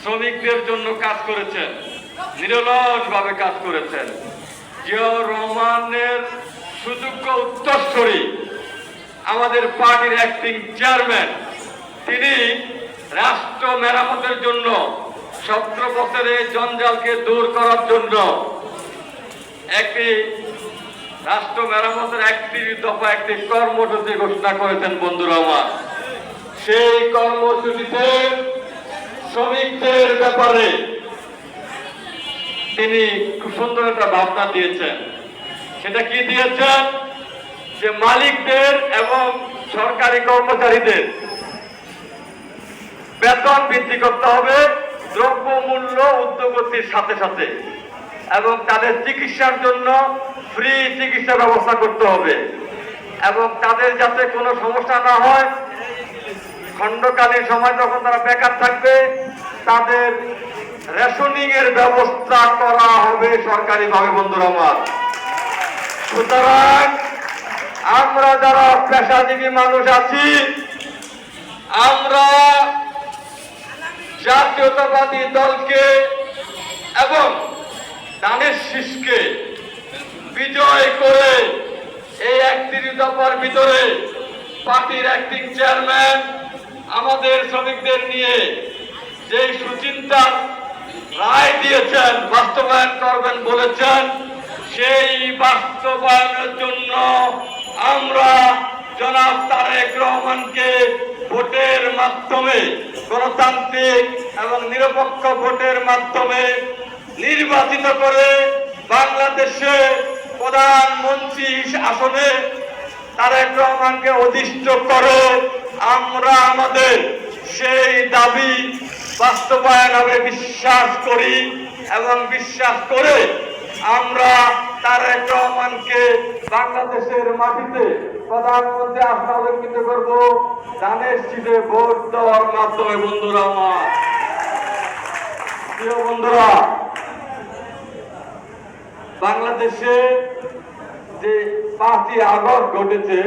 শ্রমিকদের জন্য কাজ করেছেন, নিরলসভাবে কাজ করেছেন। জিয়াউর রহমানের সুযোগ্য উত্তরসূরি আমাদের পার্টির অ্যাক্টিং চেয়ারম্যান, তিনি রাষ্ট্র মেরামতের জন্য 17 বছরের জঞ্জালকে দূর করার জন্য একটি রাষ্ট্র মেরামতের 31 দফা একটি কর্মসূচি ঘোষণা করেছেন। বন্ধুরা আমার, সেই কর্মসূচিতে শ্রমিকদের ব্যাপারে তিনি খুব সুন্দর একটা ভাবনা দিয়েছেন। সেটা কি দিয়েছেন? যে মালিকদের এবং সরকারি কর্মচারীদের বেতন বৃদ্ধি করতে হবে দ্রব্যমূল্য ঊর্ধ্বগতির সাথে সাথে, এবং তাদের চিকিৎসার জন্য ফ্রি চিকিৎসা ব্যবস্থা করতে হবে, এবং তাদের যাতে কোনো সমস্যা না হয়, খণ্ডকালীন সময় যখন তারা বেকার থাকবে তাদের রেশনিং এর ব্যবস্থা করা হবে সরকারিভাবে। বন্ধুরা আমার, সুতরাং আমরা যারা পেশাজীবী মানুষ আছি, আমরা জাতীয়তাবাদী দলকে এবং ধানের শীষকে বিজয় করে এই 31 দফার ভিতরে পার্টির অ্যাক্টিং চেয়ারম্যান আমাদের শ্রমিকদের নিয়ে যে সুচিন্তার রায় দিয়েছেন, বাস্তবায়ন করবেন বলেছেন, সেই বাস্তবায়নের জন্য আমরা জনাব তারেক রহমানকে ভোটের মাধ্যমে, গণতান্ত্রিক এবং নিরপেক্ষ ভোটের মাধ্যমে নির্বাচিত করে বাংলাদেশে প্রধানমন্ত্রী আসনে তারেক রহমানকে অধিষ্ঠ করে আমরা আমাদের সেই দাবি বাস্তবায়ন হবে বিশ্বাস করি, এবং বিশ্বাস করে আমরা তারেক রহমানকে বাংলাদেশের মাটিতে প্রধানমন্ত্রী আসনে অলঙ্কৃত করব ধানের শীষে ভোট দেওয়ার মাধ্যমে। বন্ধুরা আমার, প্রিয় বন্ধুরা, বাংলাদেশে যে 5ই আগস্ট ঘটেছে